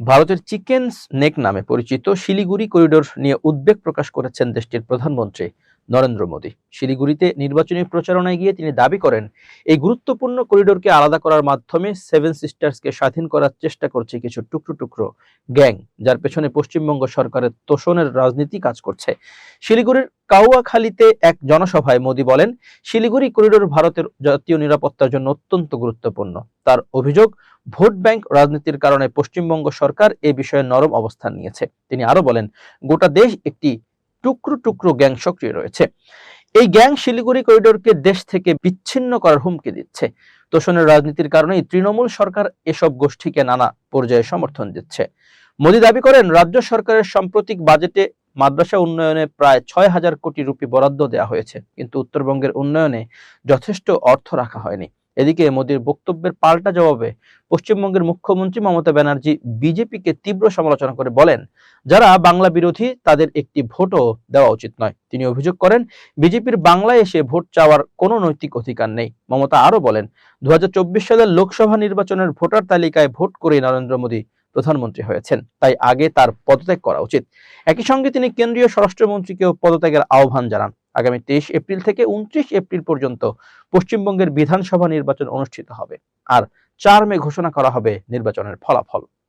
ভারতের চিকেনস নেক নামে পরিচিত শিলিগুড়ি করিডোর নিয়ে উদ্বেগ প্রকাশ করেছেন দেশটির প্রধানমন্ত্রী নরেন্দ্র মোদী। শিলিগুড়িতে নির্বাচনী প্রচারণায় গিয়ে তিনি দাবি করেন, এই গুরুত্বপূর্ণ করিডোরকে আলাদা করার মাধ্যমে সেভেন সিস্টার্সকে স্বাধীন করার চেষ্টা করছে কিছু টুকরো টুকরো গ্যাং, যার পেছনে পশ্চিমবঙ্গ সরকারের তোষণের রাজনীতি কাজ করছে। শিলিগুড়ির কাউয়াখালীতে এক জনসভায় মোদী বলেন, শিলিগুড়ি করিডোর ভারতের জাতীয় নিরাপত্তার জন্য অত্যন্ত গুরুত্বপূর্ণ। তার অভিযোগ, ভোট ব্যাংক রাজনীতির কারণে পশ্চিমবঙ্গ সরকার এ বিষয়ে নরম অবস্থান নিয়েছে। তিনি আরো বলেন, গোটা দেশ একটি টুকরো টুকরো গ্যাং সক্রিয় রয়েছে। এই গ্যাং শিলিগুড়ি করিডোরকে দেশ থেকে বিচ্ছিন্ন করার হুমকি দিচ্ছে। তোষণের রাজনীতির কারণেই তৃণমূল সরকার এসব গোষ্ঠীকে নানা পর্যায়ে সমর্থন দিচ্ছে। মোদী দাবি করেন, রাজ্য সরকারের সাম্প্রতিক বাজেটে মাদ্রাসা উন্নয়নে প্রায় ৬,০০০ কোটি রুপি বরাদ্দ দেওয়া হয়েছে, কিন্তু উত্তরবঙ্গের উন্নয়নে যথেষ্ট অর্থ রাখা হয়নি। এদিকে মোদীর বক্তব্যের পাল্টা জবাবে পশ্চিমবঙ্গের মুখ্যমন্ত্রী মমতা ব্যানার্জি বিজেপিকে তীব্র সমালোচনা করে বলেন, যারা বাংলা বিরোধী তাদের একটি ভোটও দেওয়া উচিত নয়। তিনি অভিযোগ করেন, বিজেপির বাংলায় এসে ভোট চাওয়ার কোনো নৈতিক অধিকার নেই। মমতা আরো বলেন, ২০২৪ সালের লোকসভা নির্বাচনের ভোটার তালিকায় ভোট করে নরেন্দ্র মোদী প্রধানমন্ত্রী হয়েছেন, তাই আগে তার পদত্যাগ করা উচিত। একই সঙ্গে তিনি কেন্দ্রীয় স্বরাষ্ট্রমন্ত্রীকেও পদত্যাগের আহ্বান জানান। আগামী ২৩ এপ্রিল থেকে ২৯ এপ্রিল পর্যন্ত পশ্চিমবঙ্গের বিধানসভা নির্বাচন অনুষ্ঠিত হবে, আর ৪ মে ঘোষণা করা হবে নির্বাচনের ফলাফল।